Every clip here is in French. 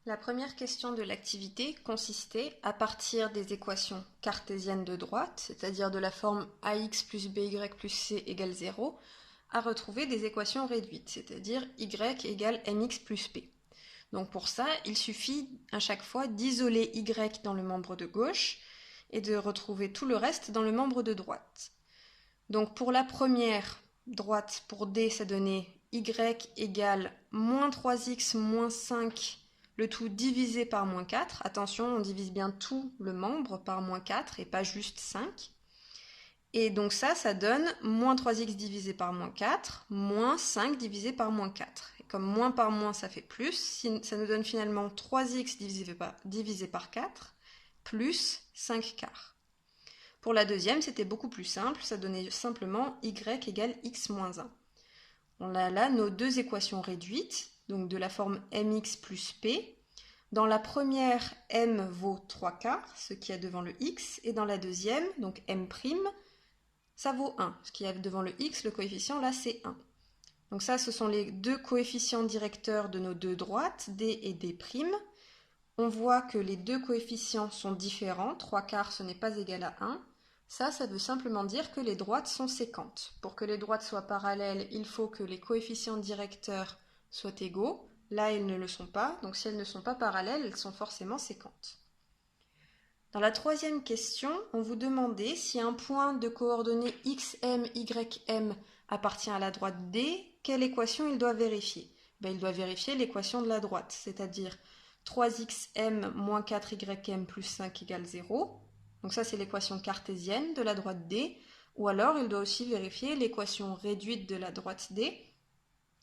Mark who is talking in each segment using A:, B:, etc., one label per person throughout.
A: La première question de l'activité consistait, à partir des équations cartésiennes de droite, c'est-à-dire de la forme ax plus by plus c égale 0, à retrouver des équations réduites, c'est-à-dire y égale mx plus p. Donc pour ça, il suffit à chaque fois d'isoler y dans le membre de gauche et de retrouver tout le reste dans le membre de droite. Donc pour la première droite, pour D, ça donnait y égale moins 3x moins 5, le tout divisé par moins 4. Attention, on divise bien tout le membre par moins 4 et pas juste 5. Et donc ça donne moins 3x divisé par moins 4, moins 5 divisé par moins 4. Et comme moins par moins, ça fait plus, ça nous donne finalement 3x divisé par 4, plus 5 quarts. Pour la deuxième, c'était beaucoup plus simple, ça donnait simplement y égale x moins 1. On a là nos deux équations réduites, donc de la forme mx plus p. Dans la première, m vaut 3 quarts, ce qui est devant le x, et dans la deuxième, donc m', ça vaut 1, ce qui est devant le x, le coefficient là c'est 1. Donc ça, ce sont les deux coefficients directeurs de nos deux droites, d et d'. On voit que les deux coefficients sont différents, 3 quarts ce n'est pas égal à 1. Ça veut simplement dire que les droites sont séquentes. Pour que les droites soient parallèles, il faut que les coefficients directeurs soient égaux. Là, ils ne le sont pas, donc si elles ne sont pas parallèles, elles sont forcément séquentes. Dans la troisième question, on vous demandait si un point de coordonnées xm, ym appartient à la droite D, quelle équation il doit vérifier? Il doit vérifier l'équation de la droite, c'est-à-dire 3xm moins 4ym plus 5 égale 0. Donc ça, c'est l'équation cartésienne de la droite D. Ou alors, il doit aussi vérifier l'équation réduite de la droite D.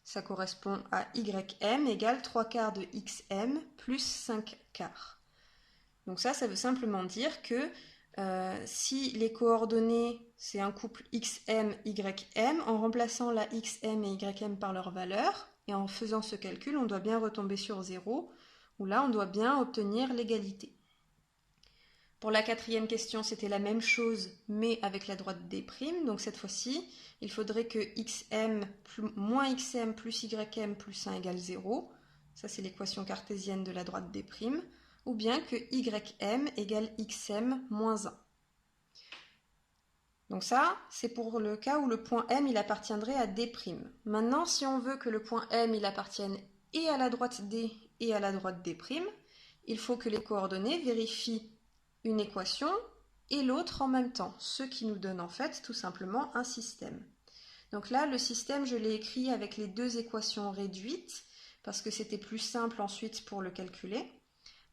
A: Ça correspond à ym égale 3 quarts de xm plus 5 quarts. Donc ça veut simplement dire que si les coordonnées, c'est un couple xm, ym, en remplaçant la xm et ym par leur valeur, et en faisant ce calcul, on doit bien retomber sur 0, où là, on doit bien obtenir l'égalité. Pour la quatrième question, c'était la même chose, mais avec la droite D'. Donc cette fois-ci, il faudrait que moins xm plus ym plus 1 égale 0. Ça, c'est l'équation cartésienne de la droite D'. Ou bien que ym égale xm moins 1. Donc ça, c'est pour le cas où le point M, il appartiendrait à D'. Maintenant, si on veut que le point M, il appartienne et à la droite D et à la droite D', il faut que les coordonnées vérifient une équation et l'autre en même temps, ce qui nous donne en fait tout simplement un système. Donc là, le système, je l'ai écrit avec les deux équations réduites, parce que c'était plus simple ensuite pour le calculer.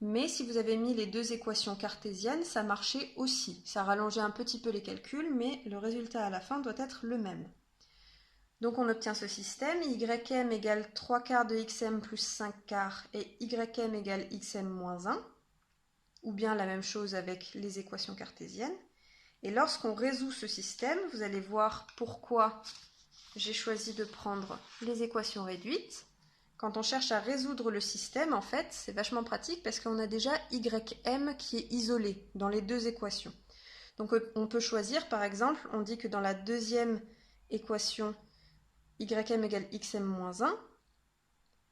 A: Mais si vous avez mis les deux équations cartésiennes, ça marchait aussi. Ça rallongeait un petit peu les calculs, mais le résultat à la fin doit être le même. Donc on obtient ce système, ym égale 3 quarts de xm plus 5 quarts et ym égale xm moins 1, ou bien la même chose avec les équations cartésiennes. Et lorsqu'on résout ce système, vous allez voir pourquoi j'ai choisi de prendre les équations réduites. Quand on cherche à résoudre le système, en fait, c'est vachement pratique parce qu'on a déjà ym qui est isolé dans les deux équations. Donc on peut choisir, par exemple, on dit que dans la deuxième équation, ym égale xm moins 1,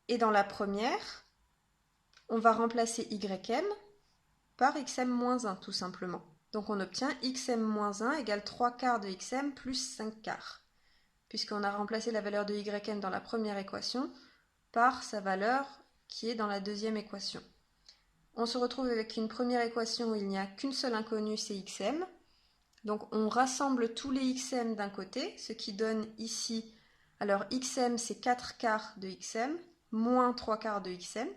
A: et dans la première, on va remplacer ym par xm moins 1, tout simplement. Donc on obtient xm moins 1 égale 3 quarts de xm plus 5 quarts, puisqu'on a remplacé la valeur de ym dans la première équation par sa valeur qui est dans la deuxième équation. On se retrouve avec une première équation où il n'y a qu'une seule inconnue, c'est xm. Donc on rassemble tous les xm d'un côté, ce qui donne ici, alors xm c'est 4 quarts de xm, moins 3 quarts de xm,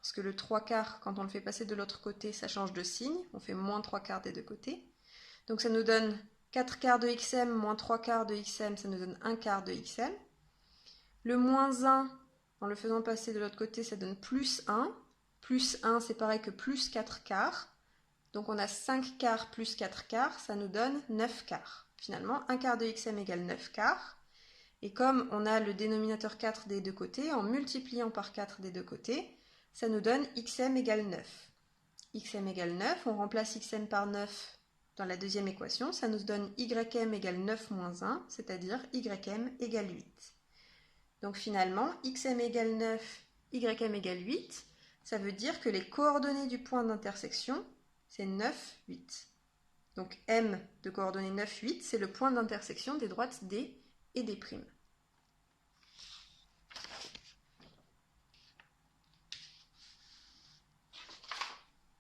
A: parce que le 3 quarts, quand on le fait passer de l'autre côté, ça change de signe, on fait moins 3 quarts des deux côtés. Donc ça nous donne 4 quarts de xm moins 3 quarts de xm, ça nous donne 1 quart de xm. Le moins 1, en le faisant passer de l'autre côté, ça donne plus 1. Plus 1, c'est pareil que plus 4 quarts. Donc on a 5 quarts plus 4 quarts, ça nous donne 9 quarts. Finalement, 1 quart de xm égale 9 quarts. Et comme on a le dénominateur 4 des deux côtés, en multipliant par 4 des deux côtés, ça nous donne xm égale 9. Xm égale 9, on remplace xm par 9 dans la deuxième équation, ça nous donne ym égale 9 moins 1, c'est-à-dire ym égale 8. Donc finalement, xm égale 9, ym égale 8, ça veut dire que les coordonnées du point d'intersection, c'est 9, 8. Donc M de coordonnées 9, 8, c'est le point d'intersection des droites D et D'.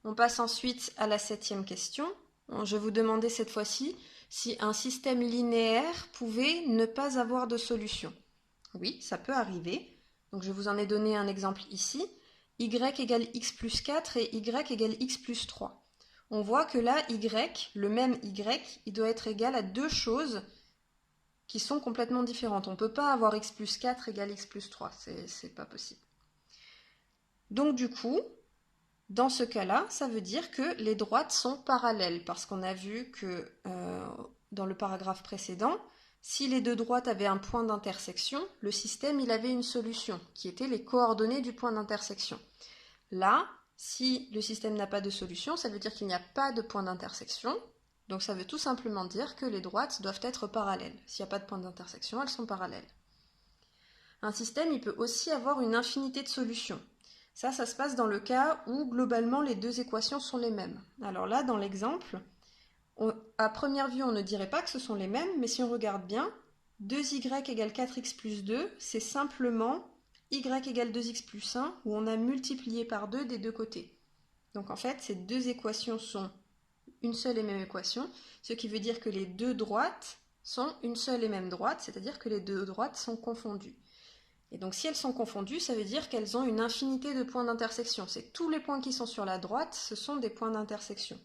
A: On passe ensuite à la 7e question. Je vais vous demander cette fois-ci si un système linéaire pouvait ne pas avoir de solution. Oui, ça peut arriver. Donc je vous en ai donné un exemple ici. Y égale x plus 4 et y égale x plus 3. On voit que là, y, le même y, il doit être égal à deux choses qui sont complètement différentes. On ne peut pas avoir x plus 4 égale x plus 3, c'est pas possible. Donc du coup, dans ce cas-là, ça veut dire que les droites sont parallèles, parce qu'on a vu que dans le paragraphe précédent, si les deux droites avaient un point d'intersection, le système il avait une solution, qui était les coordonnées du point d'intersection. Là, si le système n'a pas de solution, ça veut dire qu'il n'y a pas de point d'intersection, donc ça veut tout simplement dire que les droites doivent être parallèles. S'il n'y a pas de point d'intersection, elles sont parallèles. Un système il peut aussi avoir une infinité de solutions. Ça se passe dans le cas où, globalement, les deux équations sont les mêmes. Alors là, dans l'exemple, à première vue, on ne dirait pas que ce sont les mêmes, mais si on regarde bien, 2y égale 4x plus 2, c'est simplement y égale 2x plus 1, où on a multiplié par 2 des deux côtés. Donc en fait, ces deux équations sont une seule et même équation, ce qui veut dire que les deux droites sont une seule et même droite, c'est-à-dire que les deux droites sont confondues. Et donc si elles sont confondues, ça veut dire qu'elles ont une infinité de points d'intersection. C'est tous les points qui sont sur la droite, ce sont des points d'intersection.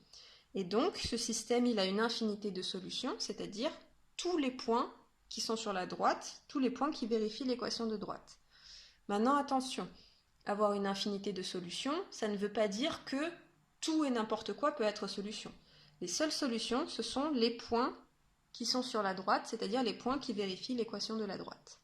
A: Et donc ce système, il a une infinité de solutions, c'est-à-dire tous les points qui sont sur la droite, tous les points qui vérifient l'équation de droite. Maintenant attention, avoir une infinité de solutions, ça ne veut pas dire que tout et n'importe quoi peut être solution. Les seules solutions, ce sont les points qui sont sur la droite, c'est-à-dire les points qui vérifient l'équation de la droite.